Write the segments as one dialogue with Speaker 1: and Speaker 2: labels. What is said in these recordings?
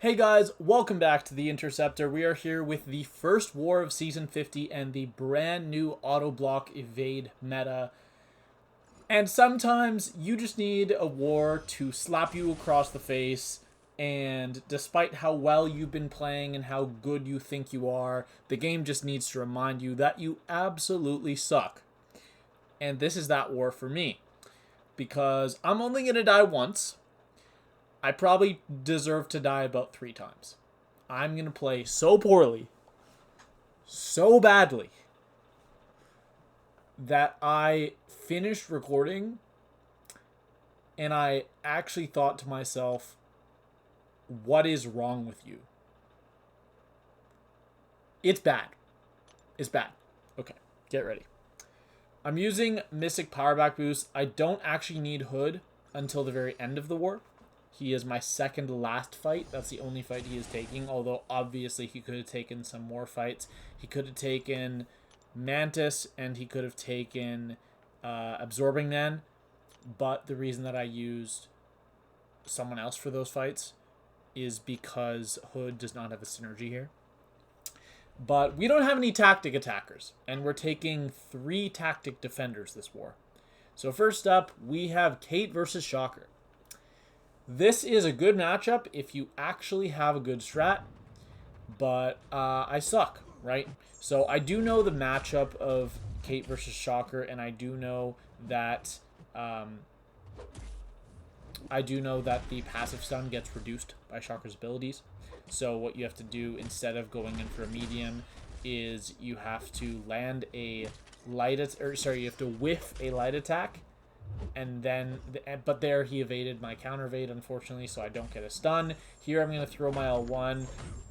Speaker 1: Hey guys, welcome back to The Interceptor. We are here with the first war of Season 50 and the brand new auto block evade meta. And sometimes you just need a war to slap you across the face, and despite how well you've been playing and how good you think you are, the game just needs to remind you that you absolutely suck. And this is that war for me. Because I'm only going to die once. I probably deserve to die about 3 times. I'm going to play so poorly, so badly, that I finished recording and I actually thought to myself, what is wrong with you? It's bad. It's bad. Okay, get ready. I'm using Mystic Powerback Boost. I don't actually need Hood until the very end of the war. He is my second last fight. That's the only fight he is taking, although obviously he could have taken some more fights. He could have taken Mantis, and he could have taken Absorbing Man, but the reason that I used someone else for those fights is because Hood does not have a synergy here. But we don't have any tactic attackers, and we're taking 3 tactic defenders this war. So first up, we have Kate versus Shocker. This is a good matchup if you actually have a good strat, but I suck, right? So I do know the matchup of Kate versus Shocker, and I do know that the passive stun gets reduced by Shocker's abilities. So what you have to do instead of going in for a medium is you have to land a you have to whiff a light attack. And then, but there he evaded my counter evade, unfortunately, so I don't get a stun. Here I'm going to throw my L1.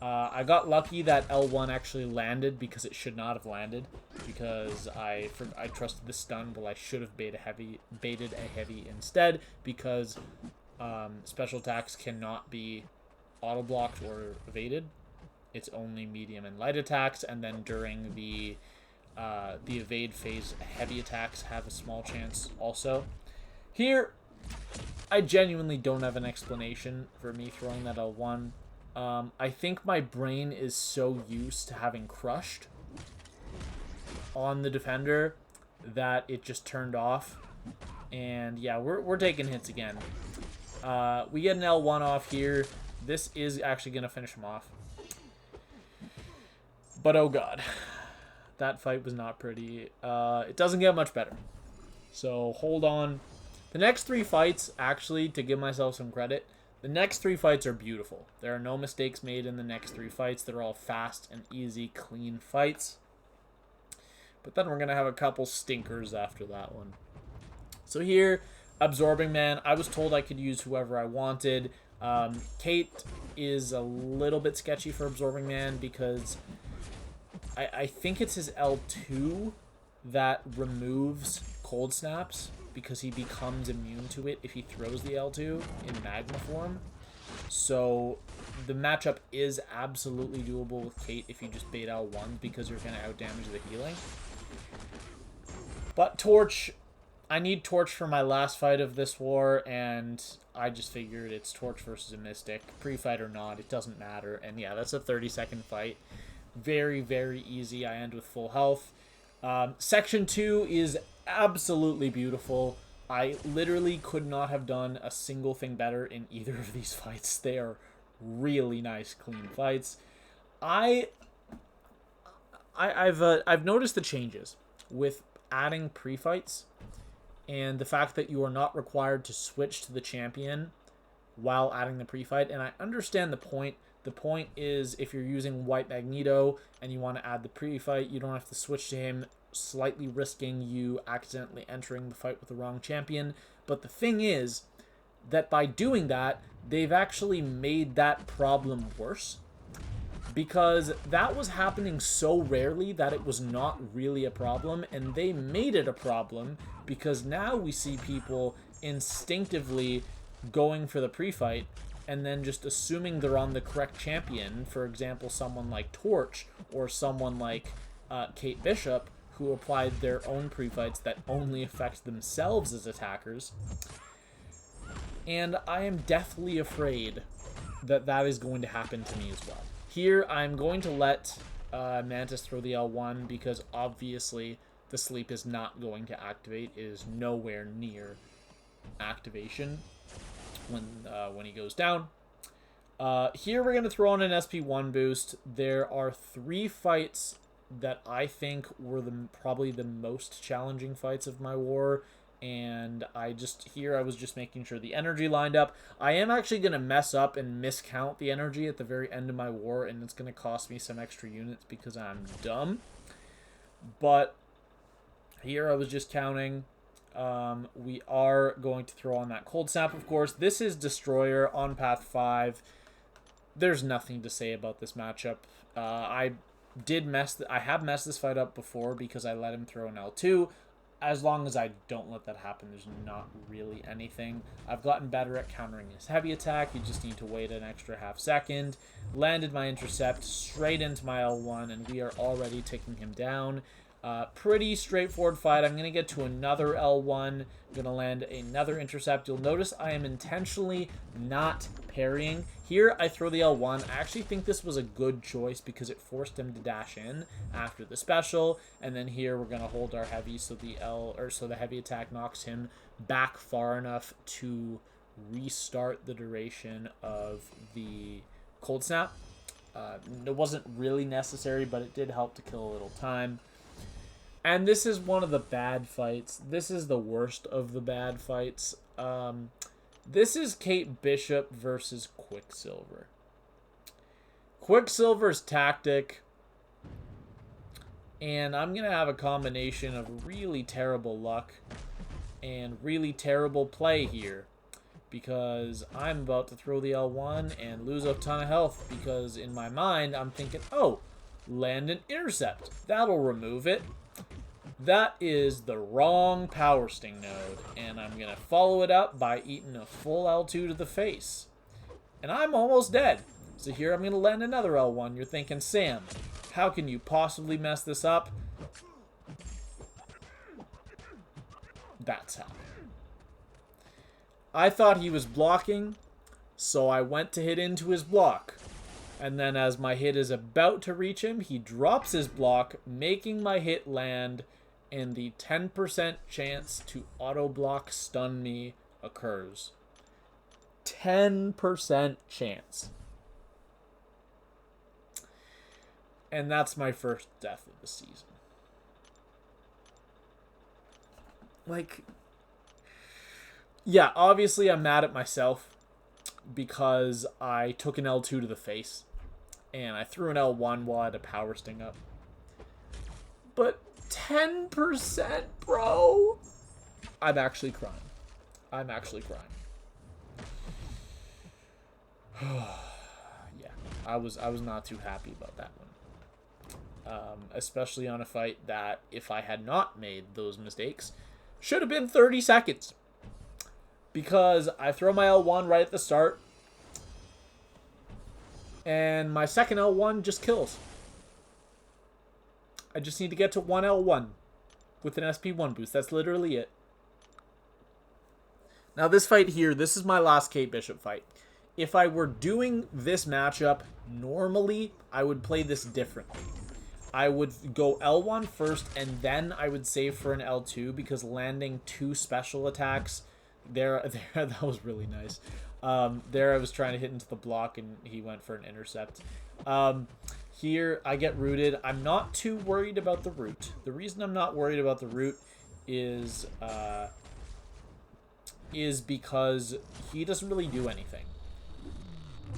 Speaker 1: I got lucky that L1 actually landed because it should not have landed, because I trusted the stun, but I should have baited a heavy instead, because special attacks cannot be auto blocked or evaded. It's only medium and light attacks, and then during the evade phase, heavy attacks have a small chance also. Here, I genuinely don't have an explanation for me throwing that L1. I think my brain is so used to having crushed on the defender that it just turned off. And yeah, we're taking hits again. We get an L1 off here. This is actually going to finish him off. But oh god. That fight was not pretty. It doesn't get much better. So hold on. The next 3 fights, actually, to give myself some credit, the next 3 fights are beautiful. There are no mistakes made in the next 3 fights. They're all fast and easy, clean fights. But then we're going to have a couple stinkers after that one. So here, Absorbing Man. I was told I could use whoever I wanted. Kate is a little bit sketchy for Absorbing Man because I think it's his L2 that removes cold snaps because he becomes immune to it if he throws the L2 in magma form. So the matchup is absolutely doable with Kate if you just bait L1 because you're going to outdamage the healing. But Torch, I need Torch for my last fight of this war, and I just figured it's Torch versus a Mystic. Pre-fight or not, it doesn't matter. And yeah, that's a 30-second fight. Very, very easy. I end with full health. Section 2 is absolutely beautiful. I literally could not have done a single thing better in either of these fights. They are really nice, clean fights. I've noticed the changes with adding pre-fights and the fact that you are not required to switch to the champion while adding the pre-fight, and I understand the point. The point is, if you're using White Magneto and you want to add the pre-fight, you don't have to switch to him, slightly risking you accidentally entering the fight with the wrong champion. But the thing is that by doing that, they've actually made that problem worse, because that was happening so rarely that it was not really a problem, and they made it a problem because now we see people instinctively going for the pre-fight and then just assuming they're on the correct champion. For example, someone like Torch or someone like Kate Bishop, who applied their own pre-fights that only affect themselves as attackers. And I am deathly afraid that is going to happen to me as well. Here, I'm going to let Mantis throw the L1 because obviously the sleep is not going to activate. It is nowhere near activation when he goes down. Here we're going to throw on an SP1 boost. There are 3 fights that I think were probably the most challenging fights of my war, and I was just making sure the energy lined up. I am actually going to mess up and miscount the energy at the very end of my war, and it's going to cost me some extra units because I'm dumb. But here I was just counting. We are going to throw on that Cold Snap, of course. This is Destroyer on path 5. There's nothing to say about this matchup. I have messed this fight up before because I let him throw an L2. As long as I don't let that happen, there's not really anything. I've gotten better at countering his heavy attack. You just need to wait an extra half second. Landed my intercept straight into my L1, and we are already taking him down. Pretty straightforward fight. I'm going to get to another L1. I'm going to land another intercept. You'll notice I am intentionally not parrying. Here, I throw the L1. I actually think this was a good choice because it forced him to dash in after the special. And then here, we're going to hold our heavy so the heavy attack knocks him back far enough to restart the duration of the Cold Snap. It wasn't really necessary, but it did help to kill a little time. And this is one of the bad fights. This is the worst of the bad fights. This is Kate Bishop versus Quicksilver. Quicksilver's tactic, and I'm going to have a combination of really terrible luck and really terrible play here because I'm about to throw the L1 and lose a ton of health because in my mind I'm thinking, oh, land an intercept. That'll remove it. That is the wrong Power Sting node, and I'm going to follow it up by eating a full L2 to the face. And I'm almost dead. So here I'm going to land another L1. You're thinking, Sam, how can you possibly mess this up? That's how. I thought he was blocking, so I went to hit into his block. And then as my hit is about to reach him, he drops his block, making my hit land, and the 10% chance to auto-block stun me occurs. 10% chance. And that's my first death of the season. Like, yeah, obviously I'm mad at myself because I took an L2 to the face and I threw an L1 while I had a Power Sting up. But 10%, bro. I'm actually crying. I'm actually crying. Yeah, I was not too happy about that one. Especially on a fight that, if I had not made those mistakes, should have been 30 seconds. Because I throw my L1 right at the start, and my second L1 just kills. I just need to get to one L1 with an SP1 boost. That's literally it. Now this fight here, this is my last Kate Bishop fight. If I were doing this matchup normally, I would play this differently. I would go L1 first, and then I would save for an L2, because landing 2 special attacks, there that was really nice. There I was trying to hit into the block, and he went for an intercept. Here, I get rooted. I'm not too worried about the root. The reason I'm not worried about the root is because he doesn't really do anything.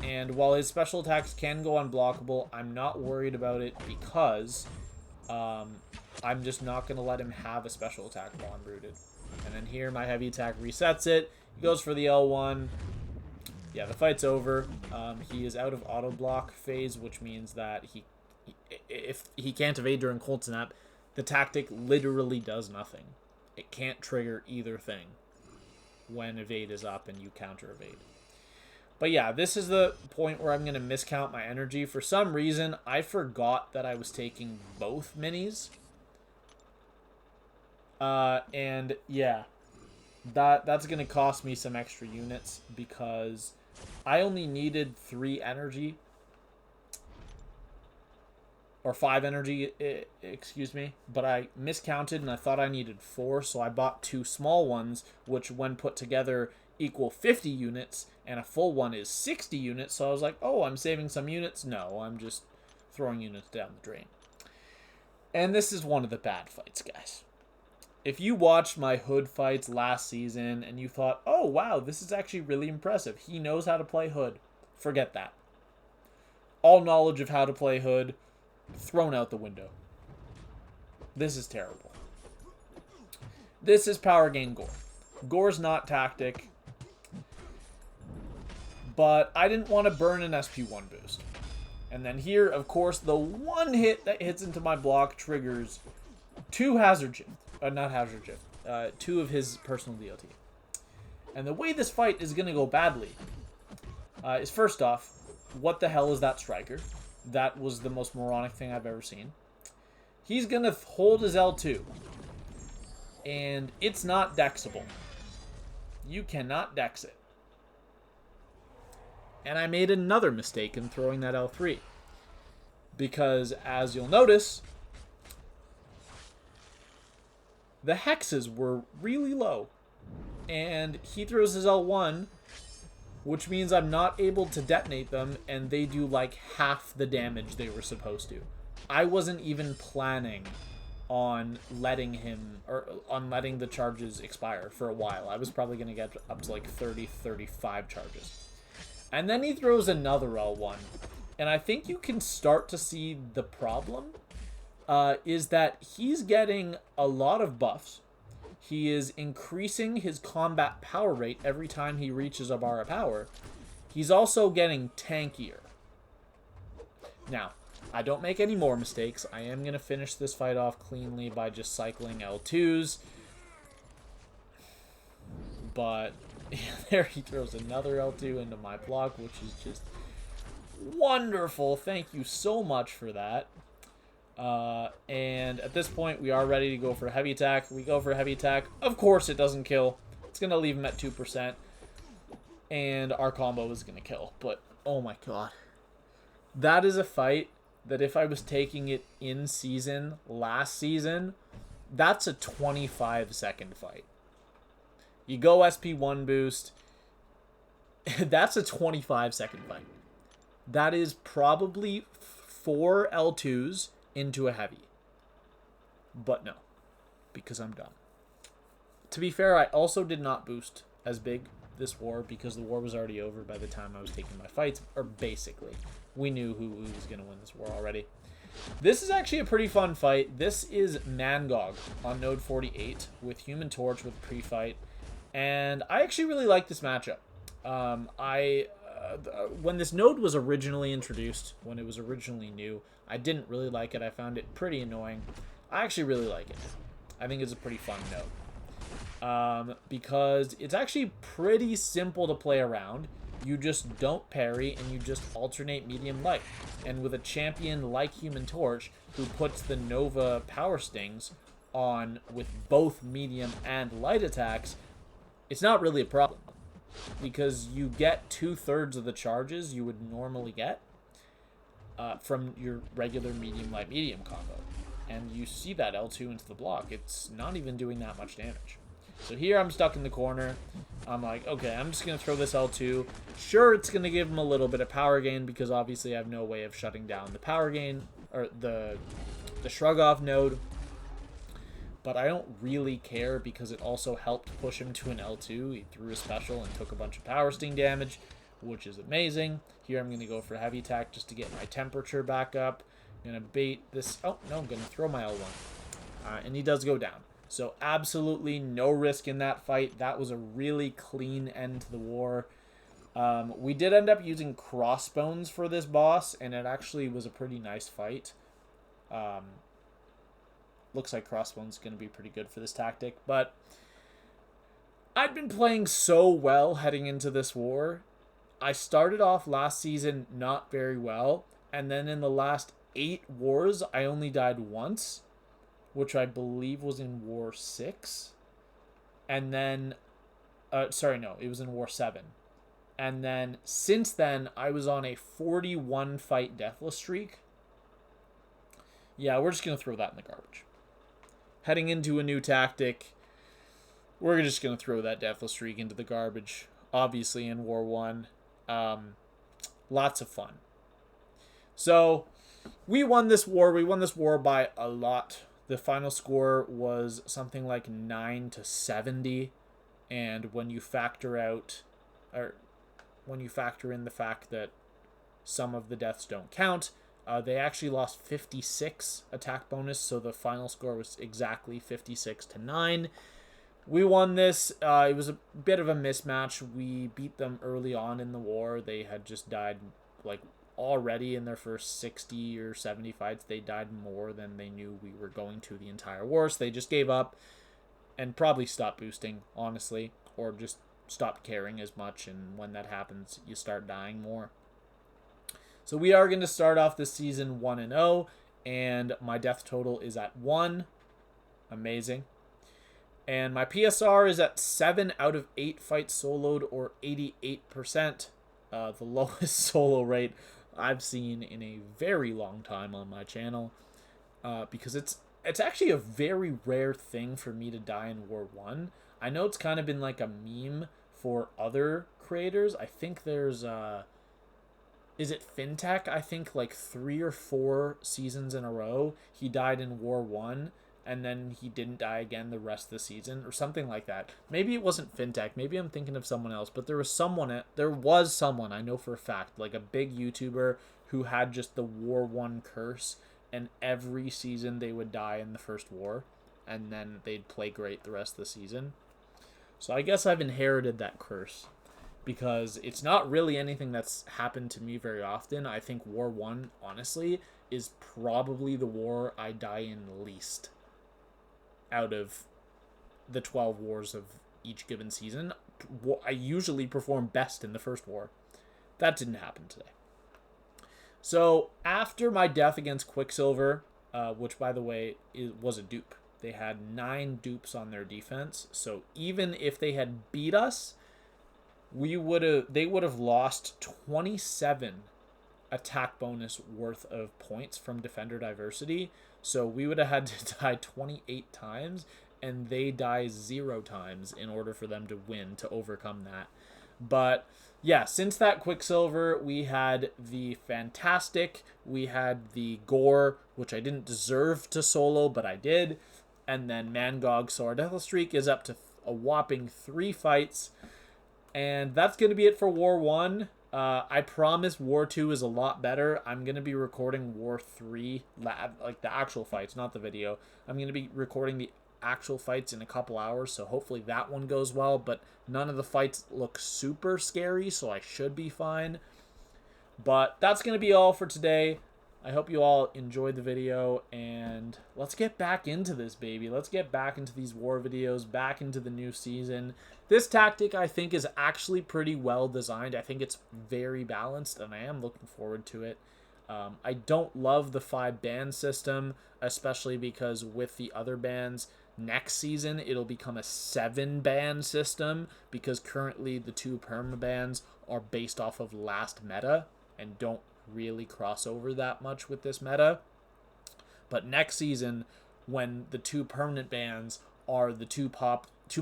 Speaker 1: And while his special attacks can go unblockable, I'm not worried about it because I'm just not going to let him have a special attack while I'm rooted. And then here, my heavy attack resets it. He goes for the L1. Yeah, the fight's over. He is out of auto block phase, which means that if he can't evade during Cold Snap, the tactic literally does nothing. It can't trigger either thing when evade is up and you counter evade. But yeah, this is the point where I'm going to miscount my energy. For some reason, I forgot that I was taking both minis. And yeah, That's going to cost me some extra units because I only needed 3 energy. Or 5 energy, excuse me. But I miscounted and I thought I needed 4. So I bought 2 small ones, which when put together equal 50 units. And a full one is 60 units. So I was like, oh, I'm saving some units. No, I'm just throwing units down the drain. And this is one of the bad fights, guys. If you watched my Hood fights last season and you thought, oh, wow, this is actually really impressive. He knows how to play Hood. Forget that. All knowledge of how to play Hood thrown out the window. This is terrible. This is power gain Gorr. Gorr's not tactic. But I didn't want to burn an SP1 boost. And then here, of course, the one hit that hits into my block triggers 2 Hazard Shift. Not Hazard Shift. 2 of his personal DLT. And the way this fight is going to go badly is first off, what the hell is that striker? That was the most moronic thing I've ever seen. He's going to hold his L2. And it's not dexable. You cannot dex it. And I made another mistake in throwing that L3. Because, as you'll notice, the hexes were really low. And he throws his L1, which means I'm not able to detonate them, and they do like half the damage they were supposed to. I wasn't even planning on letting him, or on letting the charges expire for a while. I was probably going to get up to like 30, 35 charges. And then he throws another L1. And I think you can start to see the problem is that he's getting a lot of buffs. He is increasing his combat power rate every time he reaches a bar of power. He's also getting tankier. Now, I don't make any more mistakes. I am going to finish this fight off cleanly by just cycling L2s. But there he throws another L2 into my block, which is just wonderful. Thank you so much for that. And at this point, we are ready to go for a heavy attack. We go for a heavy attack. Of course, it doesn't kill. It's going to leave him at 2%. And our combo is going to kill. But, oh my god. That is a fight that if I was taking it in season, last season, that's a 25-second fight. You go SP1 boost. That's a 25-second fight. That is probably 4 L2s into a heavy. But no, because I'm dumb. To be fair, I also did not boost as big this war because the war was already over by the time I was taking my fights, or basically. We knew who was going to win this war already. This is actually a pretty fun fight. This is Mangog on node 48 with Human Torch with pre-fight. And I actually really like this matchup. When this node was originally introduced, when it was originally new, I didn't really like it. I found it pretty annoying. I actually really like it. I think it's a pretty fun node. Because it's actually pretty simple to play around. You just don't parry, and you just alternate medium light. And with a champion like Human Torch, who puts the Nova Power Stings on with both medium and light attacks, it's not really a problem. Because you get 2/3 of the charges you would normally get from your regular medium light medium combo. And you see that L2 into the block. It's not even doing that much damage. So here I'm stuck in the corner. I'm like, okay, I'm just going to throw this L2. Sure, it's going to give him a little bit of power gain because obviously I have no way of shutting down the power gain or the shrug off node. But I don't really care because it also helped push him to an L2. He threw a special and took a bunch of power sting damage, which is amazing. Here I'm going to go for a heavy attack just to get my temperature back up. I'm going to bait this. Oh, no, I'm going to throw my L1. And he does go down. So absolutely no risk in that fight. That was a really clean end to the war. We did end up using crossbones for this boss, and it actually was a pretty nice fight. Looks like crossbones going to be pretty good for this tactic, but I'd been playing so well heading into this war. I started off last season not very well, and then in the last 8 wars, I only died once, which I believe was in War 6. And then Sorry, no, it was in War 7. And then since then, I was on a 41 fight Deathless streak. Yeah, we're just going to throw that in the garbage. Heading into a new tactic, we're just going to throw that Deathless streak into the garbage. Obviously in War 1. Lots of fun. So, we won this war. We won this war by a lot. The final score was something like 9-70. And when you factor out, or when you factor in the fact that some of the deaths don't count, they actually lost 56 attack bonus, so the final score was exactly 56-9. We won this. It was a bit of a mismatch. We beat them early on in the war. They had just died, like, already in their first 60 or 70 fights. They died more than they knew we were going to the entire war, so they just gave up and probably stopped boosting, honestly, or just stopped caring as much, and when that happens, you start dying more. So we are going to start off this season 1-0, and my death total is at 1. Amazing. And my PSR is at 7 out of 8 fights soloed, or 88%. The lowest solo rate I've seen in a very long time on my channel, because it's actually a very rare thing for me to die in War 1. I know it's kind of been like a meme for other creators. I think there's is it Fintech? I think like 3 or 4 seasons in a row he died in War 1, and then he didn't die again the rest of the season, or something like that. Maybe it wasn't Fintech. Maybe I'm thinking of someone else, but there was someone I know for a fact, like a big YouTuber who had just the War 1 curse, and every season they would die in the first war, and then they'd play great the rest of the season. So I guess I've inherited that curse, because it's not really anything that's happened to me very often. I think War 1, honestly, is probably the war I die in least out of the 12 wars of each given season. I usually perform best in the first war. That didn't happen today. So after my death against Quicksilver, which by the way was a dupe, they had 9 dupes on their defense. So even if they had beat us, they would have lost 27 attack bonus worth of points from defender diversity. So we would have had to die 28 times, and they die 0 times in order for them to win, to overcome that. But yeah, since that Quicksilver, we had the Fantastic, we had the Gorr, which I didn't deserve to solo, but I did, and then Mangog. So our Deathless streak is up to a whopping 3 fights, and that's going to be it for War 1. I promise War 2 is a lot better. I'm going to be recording War 3, like the actual fights, not the video. I'm going to be recording the actual fights in a couple hours, so hopefully that one goes well, but none of the fights look super scary, so I should be fine. But that's going to be all for today. I hope you all enjoyed the video, and let's get back into this, baby. Let's get back into these war videos, back into the new season. This tactic, I think, is actually pretty well designed. I think it's very balanced, and I am looking forward to it. I don't love the 5 ban system, especially because with the other bans, next season it'll become a 7 ban system, because currently the 2 perma bans are based off of last meta and don't really cross over that much with this meta. But next season, when the 2 permanent bans are the two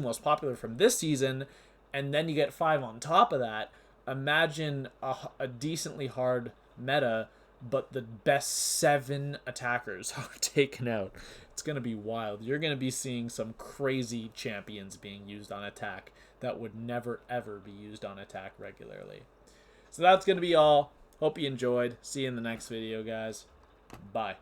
Speaker 1: most popular from this season, and then you get 5 on top of that, imagine a decently hard meta, but the best 7 attackers are taken out. It's going to be wild. You're going to be seeing some crazy champions being used on attack that would never ever be used on attack regularly. So that's going to be all. Hope you enjoyed. See you in the next video, guys. Bye.